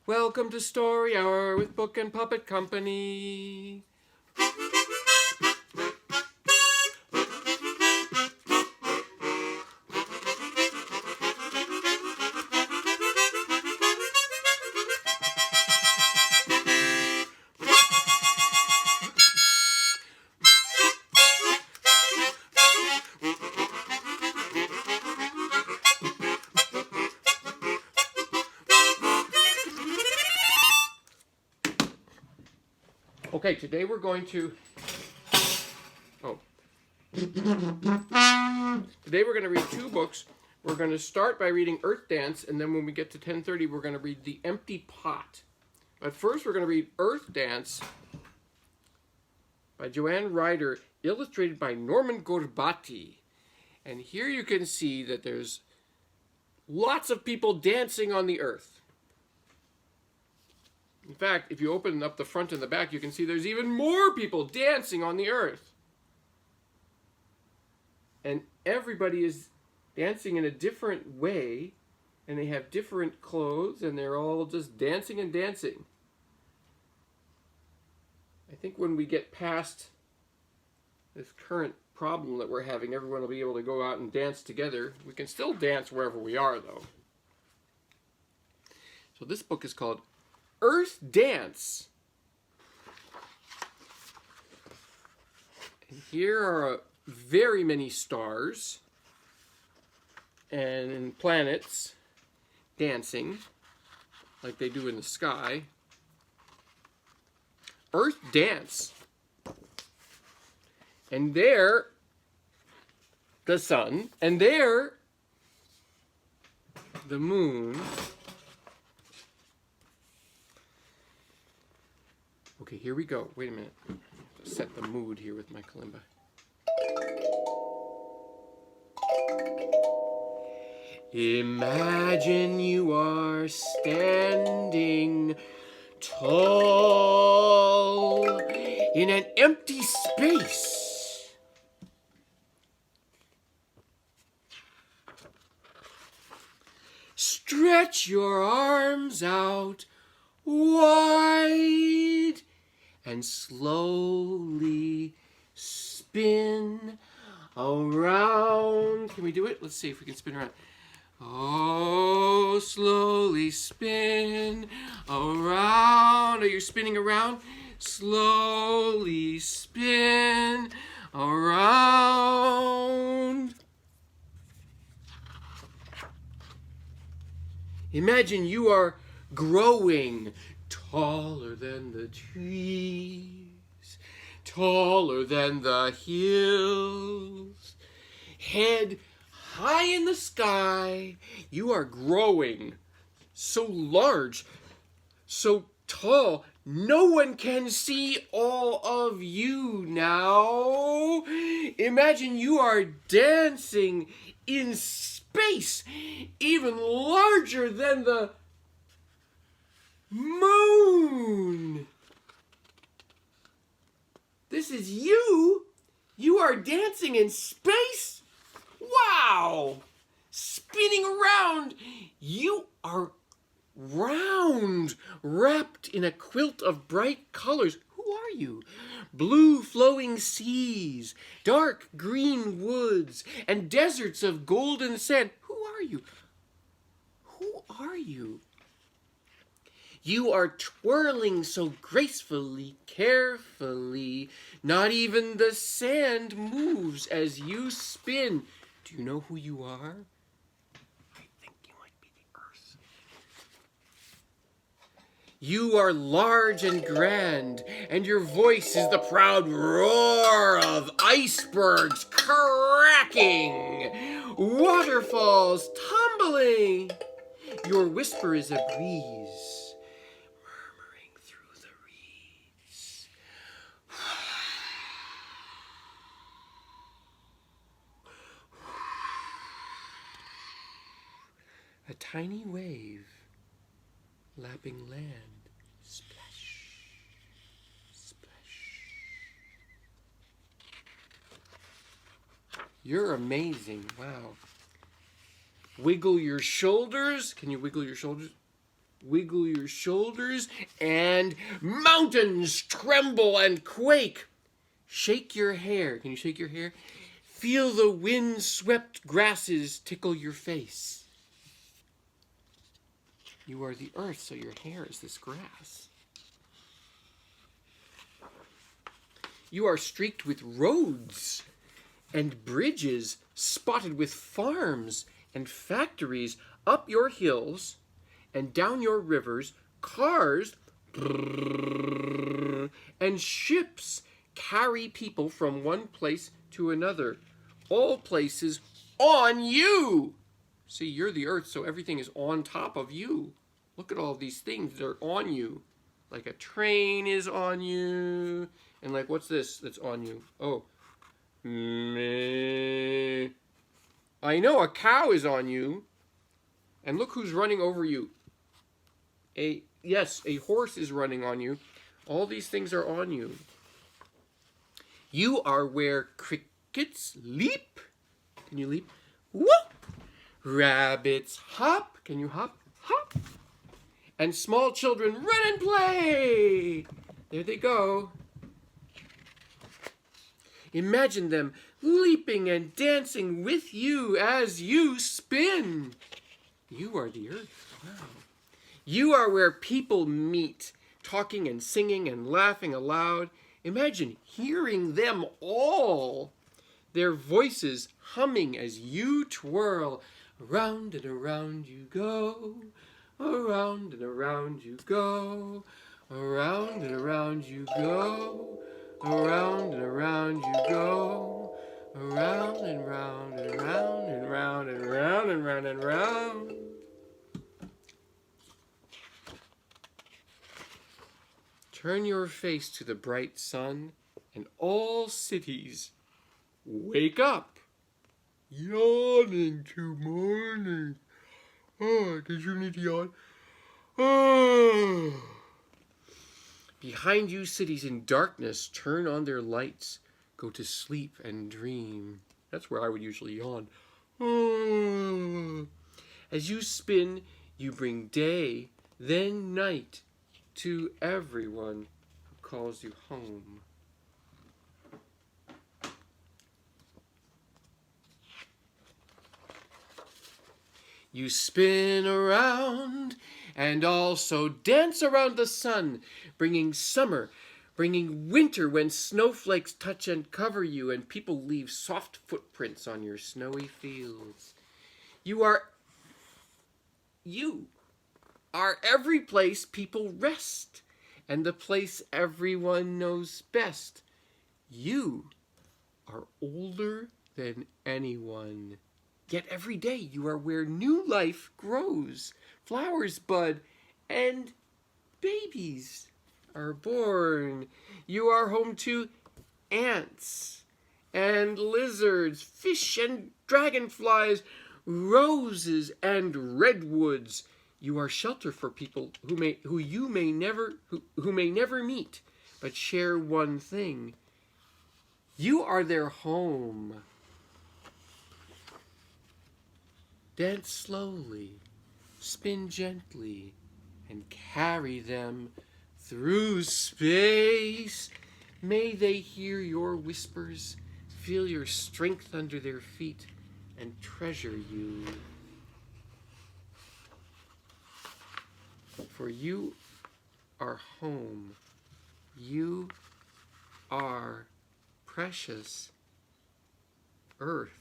Welcome to Story Hour with Book and Puppet Company. Okay, today we're going to... Today we're going to read two books. We're going to start by reading Earthdance, and then when we get to 10:30, we're going to read The Empty Pot. But first we're going to read Earthdance by Joanne Ryder, illustrated by Norman Gorbati. And here you can see that there's lots of people dancing on the earth. In fact, if you open up the front and the back, you can see there's even more people dancing on the earth. And everybody is dancing in a different way, and they have different clothes, and they're all just dancing and dancing. I think when we get past this current problem that we're having, everyone will be able to go out and dance together. We can still dance wherever we are, though. So this book is called Earthdance. And here are very many stars and planets dancing like they do in the sky. Earthdance. And there, the sun, and there, the moon. Okay, here we go. Wait a minute. I have to set the mood here with my kalimba. Imagine you are standing tall in an empty space. Stretch your arms out wide and slowly spin around. Can we do it? Let's see if we can spin around. Oh, slowly spin around. Are you spinning around? Slowly spin around. Imagine you are growing taller than the trees, taller than the hills, head high in the sky. You are growing so large, so tall, no one can see all of you now. Imagine you are dancing in space, even larger than the moon. This is you. You are dancing in space. Wow! Spinning around. You are round, wrapped in a quilt of bright colors. Who are you? Blue flowing seas, dark green woods, and deserts of golden sand. Who are you? Who are you? You are twirling so gracefully, carefully. Not even the sand moves as you spin. Do you know who you are? I think you might be the earth. You are large and grand, and your voice is the proud roar of icebergs cracking, waterfalls tumbling. Your whisper is a breeze, murmuring through the reeds. A tiny wave lapping land. Splash, splash. You're amazing. Wow. Wiggle your shoulders. Can you wiggle your shoulders? Wiggle your shoulders, and mountains tremble and quake. Shake your hair. Can you shake your hair? Feel the wind-swept grasses tickle your face. You are the earth, so your hair is this grass. You are streaked with roads and bridges, spotted with farms and factories up your hills and down your rivers, cars and ships carry people from one place to another. All places on you. See, you're the earth, so everything is on top of you. Look at all these things that are on you. Like a train is on you. And like, what's this that's on you? Oh. Meh. I know, a cow is on you. And look who's running over you. Yes, a horse is running on you. All these things are on you. You are where crickets leap. Can you leap? Whoop! Rabbits hop. Can you hop? Hop! And small children run and play. There they go. Imagine them leaping and dancing with you as you spin. You are the earth. Wow. You are where people meet, talking and singing and laughing aloud. Imagine hearing them all. Their voices humming as you twirl. Around and around you go. Around and around you go. Around and around you go. Around and around you go. Around and round and round and round and round and round and round. Turn your face to the bright sun, and all cities wake up. Yawning to morning. Oh, did you need to yawn? Oh. Behind you, cities in darkness turn on their lights, go to sleep and dream. That's where I would usually yawn. Oh. As you spin, you bring day, then night, to everyone who calls you home. You spin around and also dance around the sun, bringing summer, bringing winter when snowflakes touch and cover you and people leave soft footprints on your snowy fields. You are every place people rest, and the place everyone knows best. You are older than anyone. Yet every day you are where new life grows, flowers bud, and babies are born. You are home to ants and lizards, fish and dragonflies, roses and redwoods. You are shelter for people who may never meet, but share one thing. You are their home. Dance slowly, spin gently, and carry them through space. May they hear your whispers, feel your strength under their feet, and treasure you. For you are home. You are precious earth.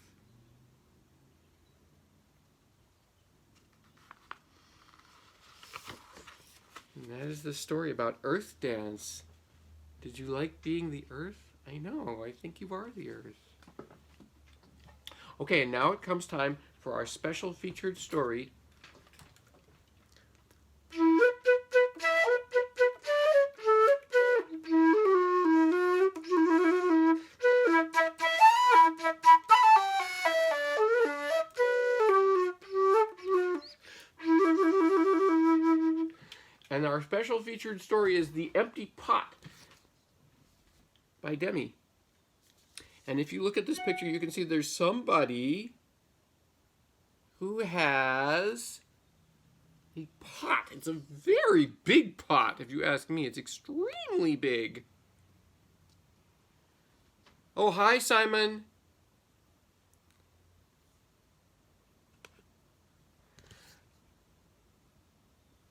And that is the story about Earthdance. Did you like being the earth? I know, I think you are the earth. Okay, and now it comes time for our special featured story. And our special featured story is The Empty Pot by Demi. And if you look at this picture, you can see there's somebody who has A pot. It's a very big pot, if you ask me. It's extremely big. Oh, hi, Simon.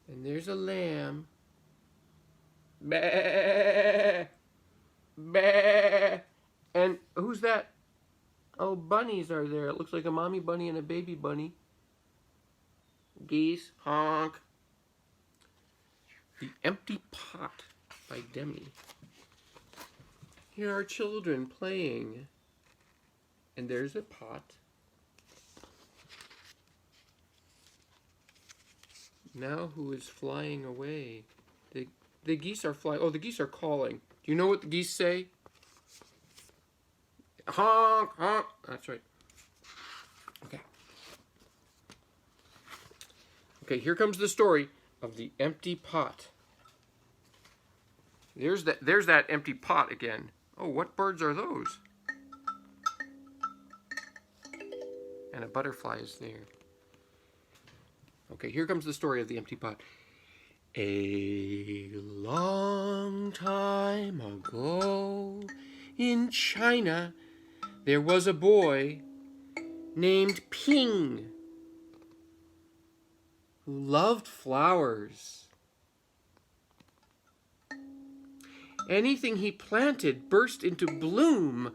And there's a lamb. Bah! Bah! And who's that? Oh, bunnies are there. It looks like a mommy bunny and a baby bunny. Geese, honk. The Empty Pot by Demi. Here are children playing. And there's a pot. Now who is flying away? The geese are flying. Oh, the geese are calling. Do you know what the geese say? Honk, honk. That's right. Okay. Okay, here comes the story of the empty pot. There's that empty pot again. Oh, what birds are those? And a butterfly is there. Okay, here comes the story of the empty pot. A long time ago in China, there was a boy named Ping who loved flowers. Anything he planted burst into bloom.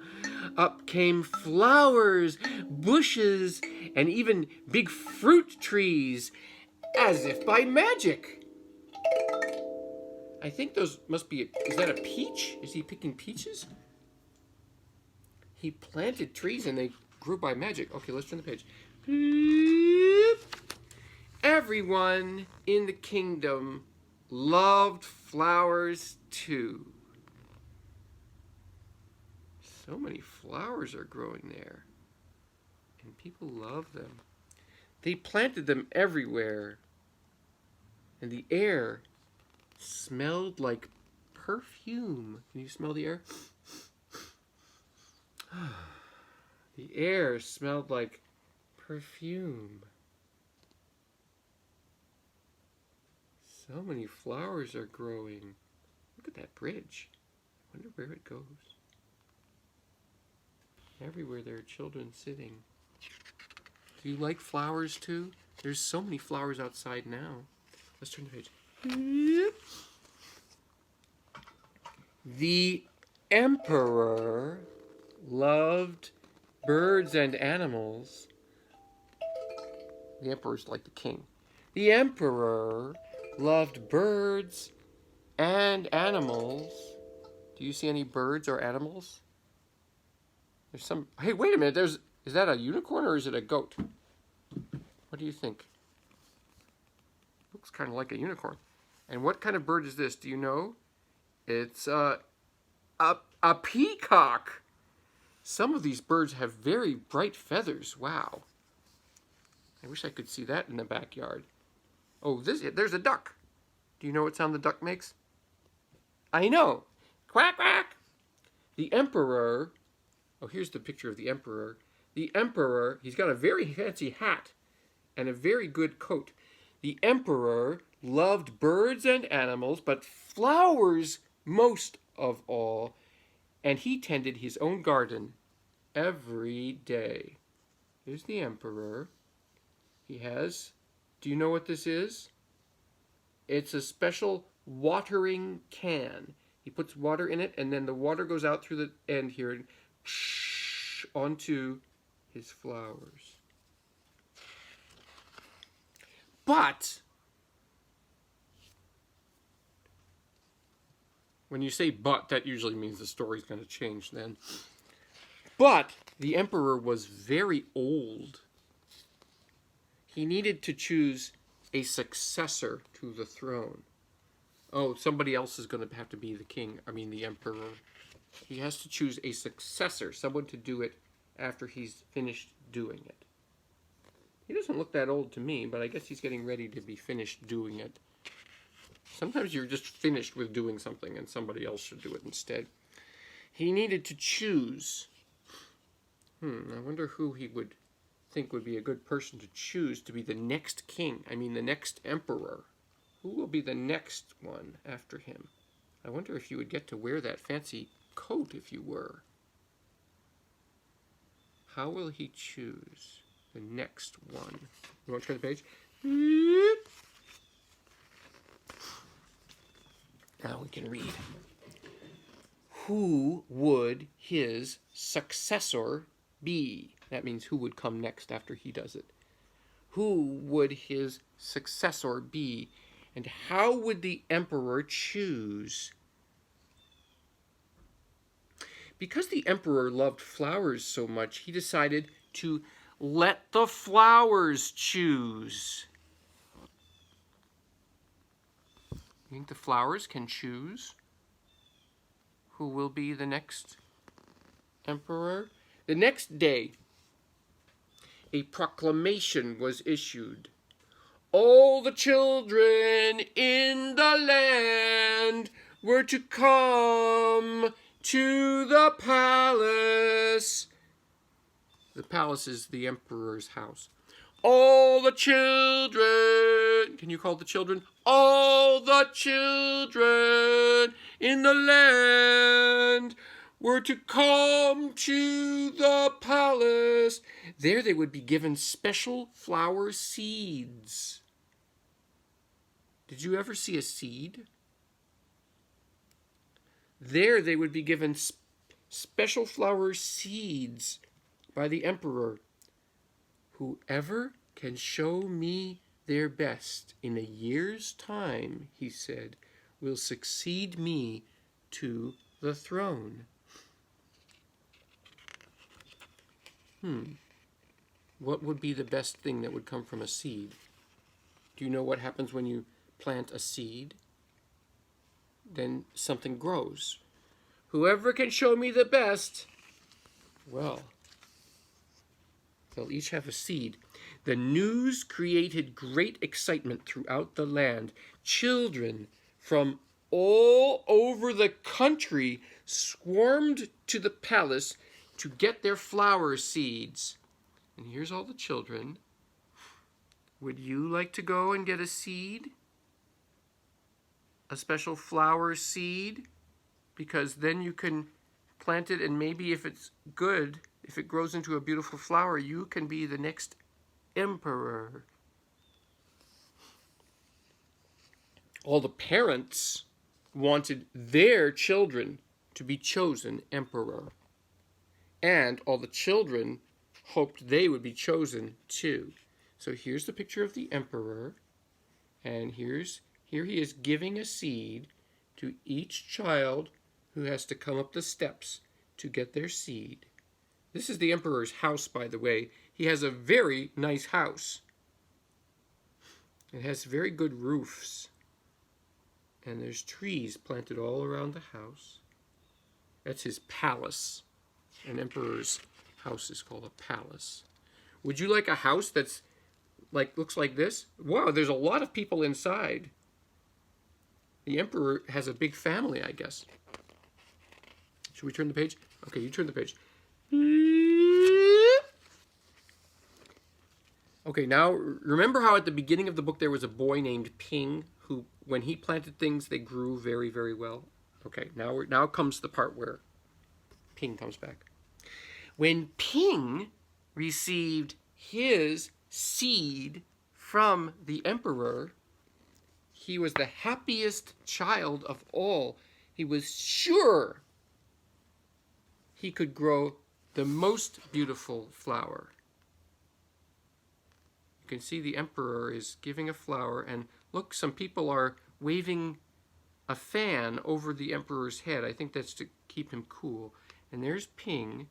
Up came flowers, bushes, and even big fruit trees, as if by magic. I think those must be, is that a peach? Is he picking peaches? He planted trees and they grew by magic. Okay, let's turn the page. Everyone in the kingdom loved flowers too. So many flowers are growing there, and people love them. They planted them everywhere, and the air smelled like perfume. Can you smell the air? The air smelled like perfume. So many flowers are growing. Look at that bridge. I wonder where it goes. Everywhere there are children sitting. Do you like flowers too? There's so many flowers outside now. Let's turn the page. The emperor loved birds and animals. The emperor's like the king. The emperor loved birds and animals. Do you see any birds or animals? There's some. Hey, wait a minute. Is that a unicorn or is it a goat? What do you think? Looks kind of like a unicorn. And what kind of bird is this? Do you know? It's a peacock. Some of these birds have very bright feathers. Wow. I wish I could see that in the backyard. Oh, there's a duck. Do you know what sound the duck makes? I know. Quack, quack. The emperor. Oh, here's the picture of the emperor. The emperor, he's got a very fancy hat and a very good coat. The emperor loved birds and animals, but flowers most of all, and he tended his own garden every day. Here's the emperor. He has, do you know what this is? It's a special watering can. He puts water in it, and then the water goes out through the end here and onto his flowers. But when you say but, that usually means the story's going to change then. But the emperor was very old. He needed to choose a successor to the throne. Oh, somebody else is going to have to be the king, the emperor. He has to choose a successor, someone to do it after he's finished doing it. He doesn't look that old to me, but I guess he's getting ready to be finished doing it. Sometimes you're just finished with doing something and somebody else should do it instead. He needed to choose. I wonder who he would think would be a good person to choose to be the next king? I mean, the next emperor. Who will be the next one after him? I wonder if you would get to wear that fancy coat if you were. How will he choose the next one? You want to turn the page? Now we can read. Who would his successor be? That means who would come next after he does it. Who would his successor be? And how would the emperor choose? Because the emperor loved flowers so much, he decided to let the flowers choose. You think the flowers can choose who will be the next emperor? The next day, a proclamation was issued. All the children in the land were to come to the palace. The palace is the emperor's house. All the children, can you call the children? All the children in the land were to come to the palace. There they would be given special flower seeds. Did you ever see a seed? There they would be given special flower seeds by the emperor. Whoever can show me their best in a year's time, he said, will succeed me to the throne. What would be the best thing that would come from a seed? Do you know what happens when you plant a seed? Then something grows. Whoever can show me the best, well, they'll each have a seed. The news created great excitement throughout the land. Children from all over the country swarmed to the palace to get their flower seeds. And here's all the children. Would you like to go and get a seed? A special flower seed? Because then you can plant it, and maybe if it's good, if it grows into a beautiful flower, you can be the next emperor. All the parents wanted their children to be chosen emperor. And all the children hoped they would be chosen too. So here's the picture of the emperor. And here he is giving a seed to each child who has to come up the steps to get their seed. This is the emperor's house, by the way. He has a very nice house. It has very good roofs. And there's trees planted all around the house. That's his palace. An emperor's house is called a palace. Would you like a house that's looks like this? Wow, there's a lot of people inside. The emperor has a big family, I guess. Should we turn the page? Okay, you turn the page. Okay, now remember how at the beginning of the book there was a boy named Ping who, when he planted things, they grew very, very well? Okay, now comes the part where Ping comes back. When Ping received his seed from the emperor, he was the happiest child of all. He was sure he could grow the most beautiful flower. You can see the emperor is giving a flower, and look, some people are waving a fan over the emperor's head. I think that's to keep him cool. And there's Ping,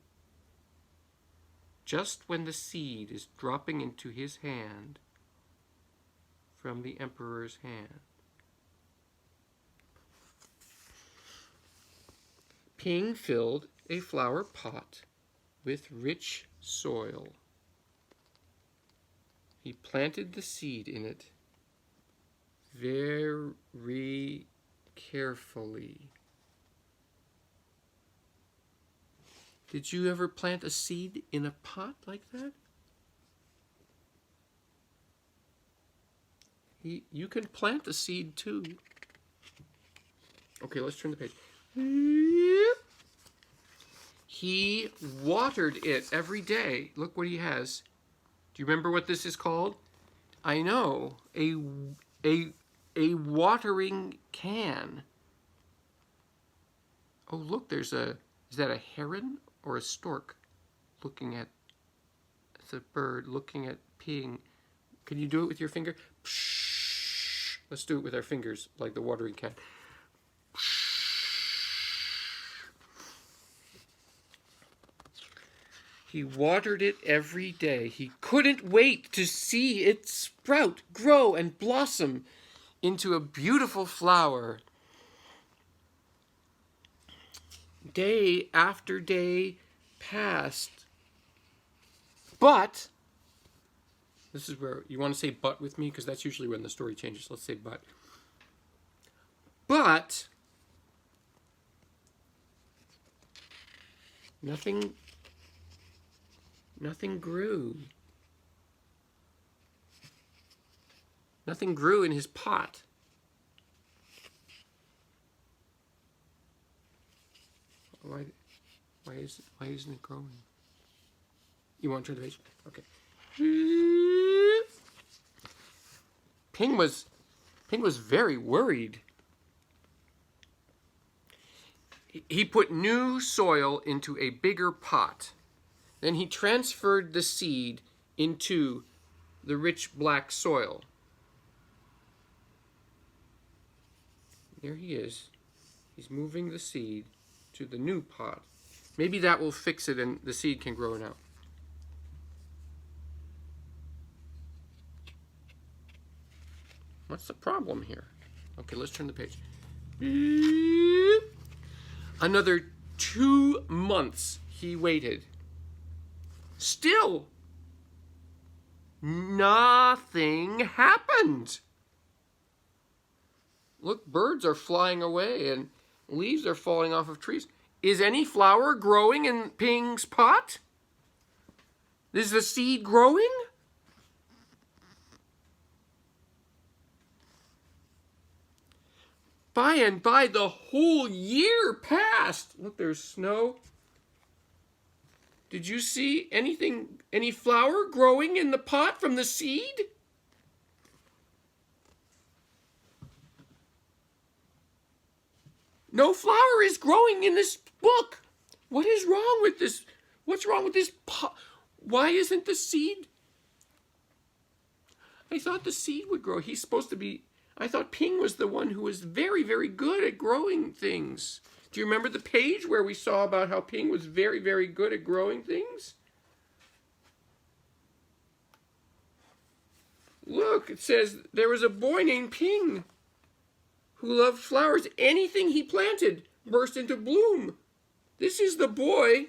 just when the seed is dropping into his hand from the emperor's hand. Ping filled a flower pot with rich soil. He planted the seed in it very carefully. Did you ever plant a seed in a pot like that? You can plant a seed too. Okay, let's turn the page. He watered it every day. Look what he has. Do you remember what this is called? I know. A watering can. Oh, look, is that a heron or a stork looking at the bird, looking at peeing? Can you do it with your finger? Psh. Let's do it with our fingers, like the watering can. He watered it every day. He couldn't wait to see it sprout, grow, and blossom into a beautiful flower. Day after day passed. But, this is where you want to say but with me, because that's usually when the story changes. Let's say but. But, nothing grew. Nothing grew in his pot. Why isn't it growing? You want to turn the page? Okay. Ping was very worried. He put new soil into a bigger pot. Then he transferred the seed into the rich black soil. There he is. He's moving the seed to the new pot. Maybe that will fix it and the seed can grow now. What's the problem here? Okay, let's turn the page. Another 2 months he waited. Still, nothing happened. Look, birds are flying away and leaves are falling off of trees. Is any flower growing in Ping's pot? Is the seed growing? By and by, the whole year passed. Look, there's snow. Did you see any flower growing in the pot from the seed? No flower is growing in this book. What is wrong with this? What's wrong with this pot? Why isn't the seed? I thought the seed would grow. He's supposed to be... I thought Ping was the one who was very, very good at growing things. Do you remember the page where we saw about how Ping was very, very good at growing things? Look, it says there was a boy named Ping who loved flowers. Anything he planted burst into bloom. This is the boy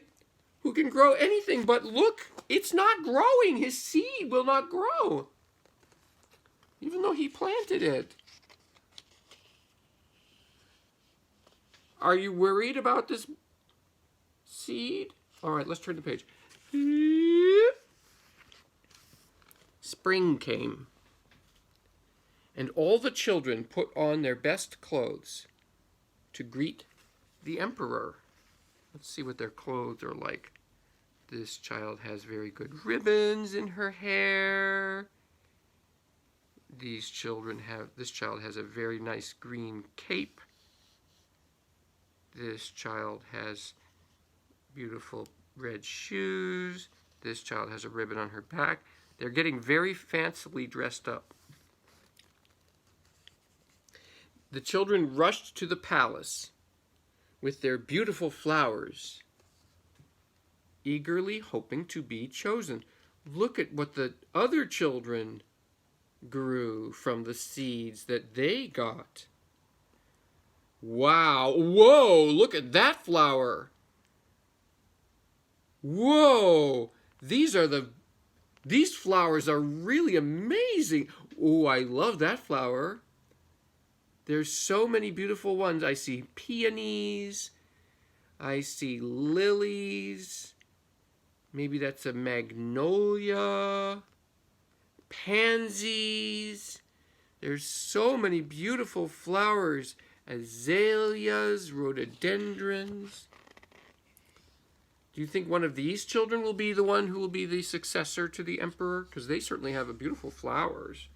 who can grow anything, but look, it's not growing. His seed will not grow, even though he planted it. Are you worried about this seed? All right, let's turn the page. Spring came, and all the children put on their best clothes to greet the emperor. Let's see what their clothes are like. This child has very good ribbons in her hair. This child has a very nice green cape. This child has beautiful red shoes. This child has a ribbon on her back. They're getting very fancily dressed up. The children rushed to the palace with their beautiful flowers, eagerly hoping to be chosen. Look at what the other children grew from the seeds that they got. Wow. Whoa, look at that flower. Whoa. These flowers are really amazing. Oh, I love that flower. There's so many beautiful ones. I see peonies. I see lilies. Maybe that's a magnolia. Pansies. There's so many beautiful flowers. Azaleas, rhododendrons. Do you think one of these children will be the one who will be the successor to the emperor? Because they certainly have beautiful flowers.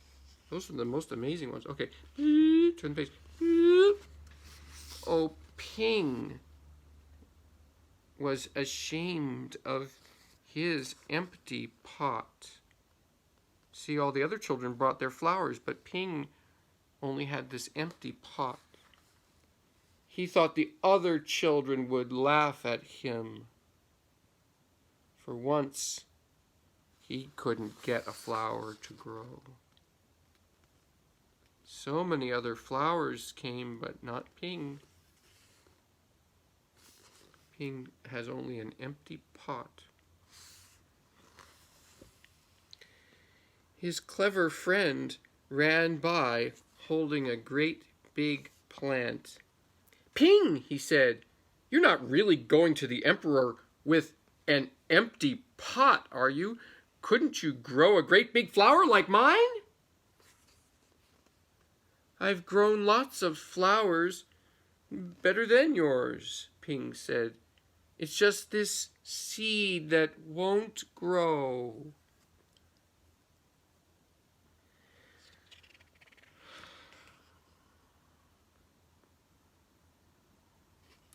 Those are the most amazing ones. Okay, turn the page. Oh, Ping was ashamed of his empty pot. See, all the other children brought their flowers, but Ping only had this empty pot. He thought the other children would laugh at him. For once, he couldn't get a flower to grow. So many other flowers came, but not Ping. Ping has only an empty pot. His clever friend ran by holding a great big plant. Ping, he said, you're not really going to the emperor with an empty pot, are you? Couldn't you grow a great big flower like mine? I've grown lots of flowers better than yours, Ping said. It's just this seed that won't grow.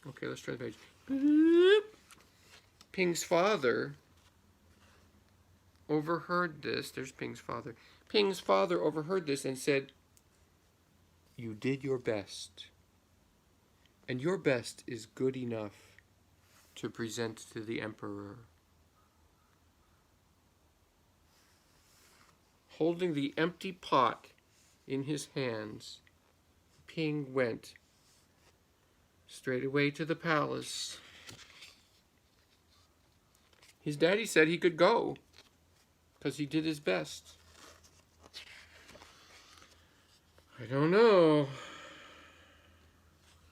Okay, let's try the page. Ping's father overheard this. There's Ping's father. Ping's father overheard this and said, you did your best. And your best is good enough to present to the emperor. Holding the empty pot in his hands, Ping went straight away to the palace. His daddy said he could go because he did his best. I don't know.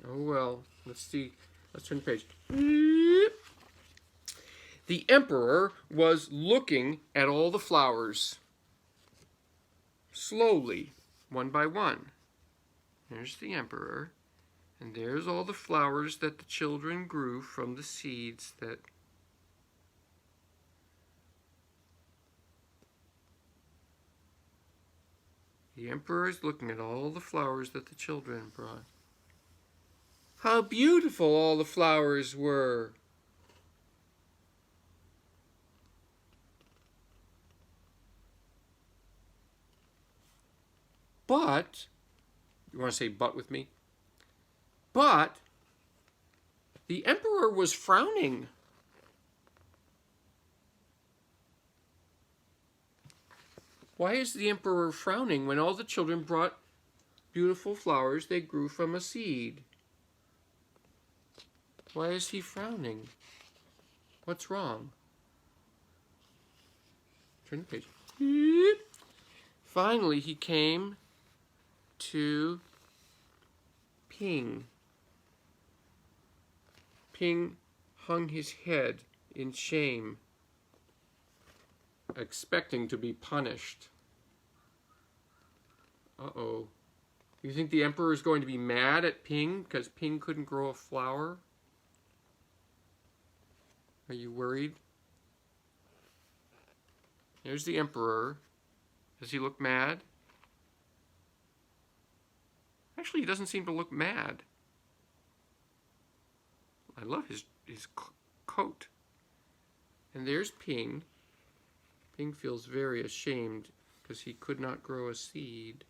Oh well, let's see. Let's turn the page. The emperor was looking at all the flowers. Slowly, one by one. There's the emperor. And there's all the flowers that the children grew from the seeds that the emperor is looking at all the flowers that the children brought. How beautiful all the flowers were. But, you want to say but with me? But the emperor was frowning. Why is the emperor frowning when all the children brought beautiful flowers they grew from a seed? Why is he frowning? What's wrong? Turn the page. Finally, he came to Ping. Ping hung his head in shame, expecting to be punished. Uh-oh. You think the emperor is going to be mad at Ping because Ping couldn't grow a flower? Are you worried? There's the emperor. Does he look mad? Actually, he doesn't seem to look mad. I love his coat. And there's Ping. Ping feels very ashamed because he could not grow a seed.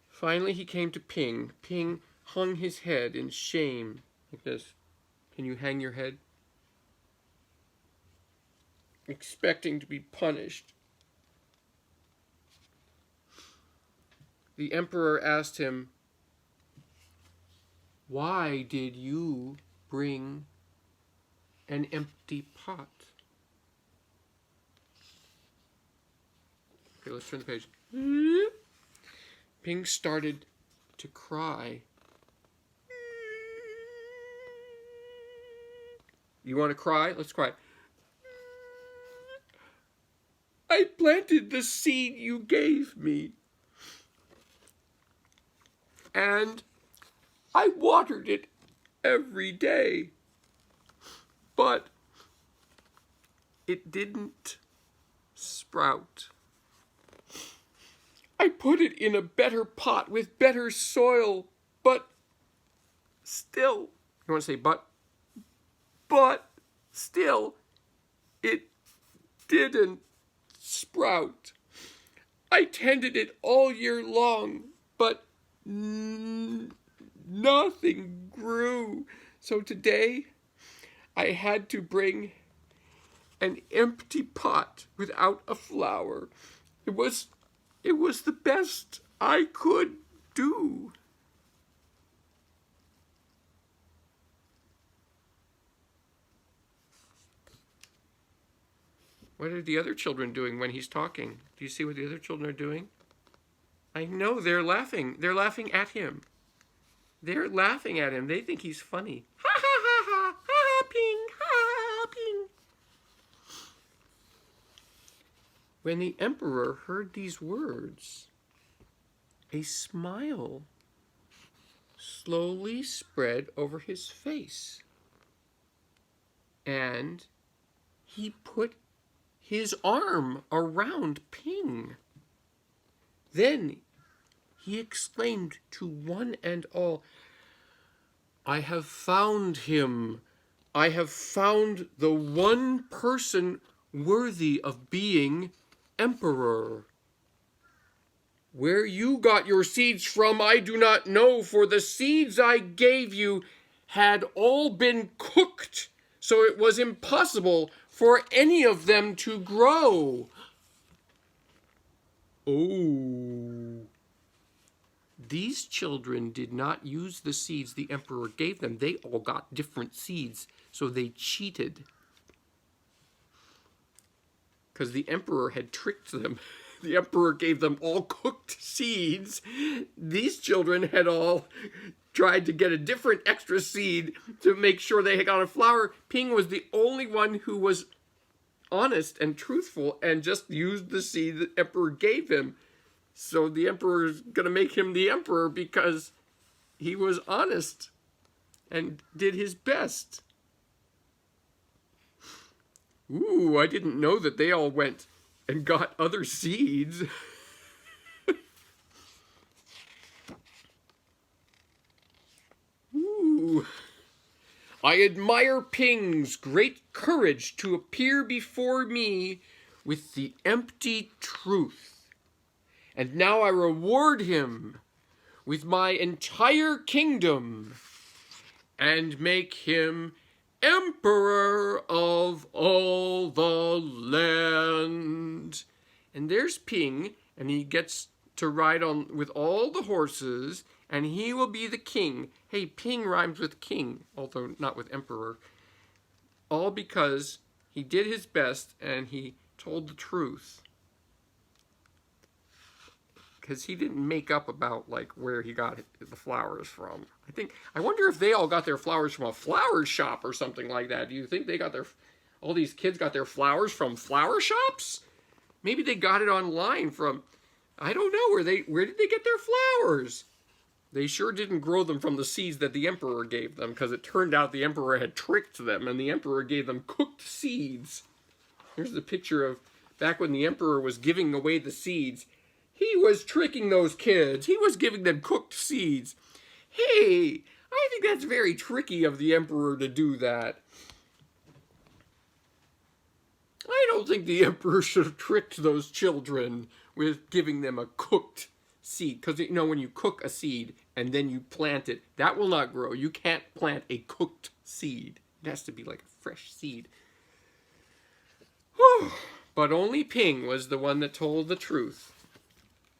Finally, he came to Ping. Ping hung his head in shame like this. Can you hang your head? Expecting to be punished. The emperor asked him, why did you bring an empty pot? Okay, let's turn the page. Ping started to cry. You want to cry? Let's cry. I planted the seed you gave me. And I watered it every day. But it didn't sprout. I put it in a better pot with better soil, but still, you want to say but still, it didn't sprout. I tended it all year long, but nothing grew. So today, I had to bring an empty pot without a flower. It was the best I could do. What are the other children doing when he's talking? Do you see what the other children are doing? I know, they're laughing. They're laughing at him. They're laughing at him. They think he's funny. Ha ha ha ha, ha ha ping, ha ha ping. When the emperor heard these words, a smile slowly spread over his face, and he put his arm around Ping. Then he exclaimed to one and all, I have found him. I have found the one person worthy of being emperor. Where you got your seeds from, I do not know, for the seeds I gave you had all been cooked, so it was impossible for any of them to grow. Oh. These children did not use the seeds the emperor gave them. They all got different seeds, so they cheated. Because the emperor had tricked them. The emperor gave them all cooked seeds. These children had all tried to get a different extra seed to make sure they got a flower. Ping was the only one who was honest and truthful and just used the seed the emperor gave him. So the emperor is going to make him the emperor because he was honest and did his best. Ooh, I didn't know that they all went and got other seeds. Ooh. I admire Ping's great courage to appear before me with the empty truth. And now I reward him with my entire kingdom and make him emperor of all the land. And there's Ping, and he gets to ride on with all the horses, and he will be the king. Hey, Ping rhymes with king, although not with emperor. All because he did his best and he told the truth. Because he didn't make up about like where he got the flowers from. I wonder if they all got their flowers from a flower shop or something like that. Do you think they got all these kids got their flowers from flower shops? Maybe they got it online from, I don't know, where did they get their flowers? They sure didn't grow them from the seeds that the emperor gave them, because it turned out the emperor had tricked them and the emperor gave them cooked seeds. Here's the picture of back when the emperor was giving away the seeds. He was tricking those kids. He was giving them cooked seeds. Hey, I think that's very tricky of the emperor to do that. I don't think the emperor should have tricked those children with giving them a cooked seed. Because, you know, when you cook a seed and then you plant it, that will not grow. You can't plant a cooked seed. It has to be like a fresh seed. Whew. But only Ping was the one that told the truth.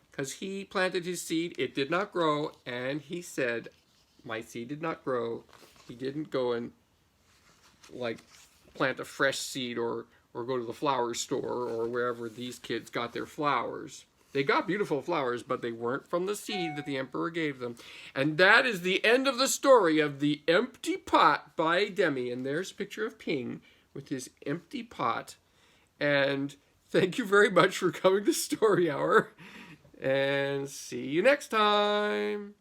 Because he planted his seed, it did not grow, and he said, my seed did not grow. He didn't go and, like, plant a fresh seed or go to the flower store or wherever these kids got their flowers. They got beautiful flowers, but they weren't from the seed that the emperor gave them. And that is the end of the story of The Empty Pot by Demi. And there's a picture of Ping with his empty pot. And Thank you very much for coming to Story Hour, and see you next time.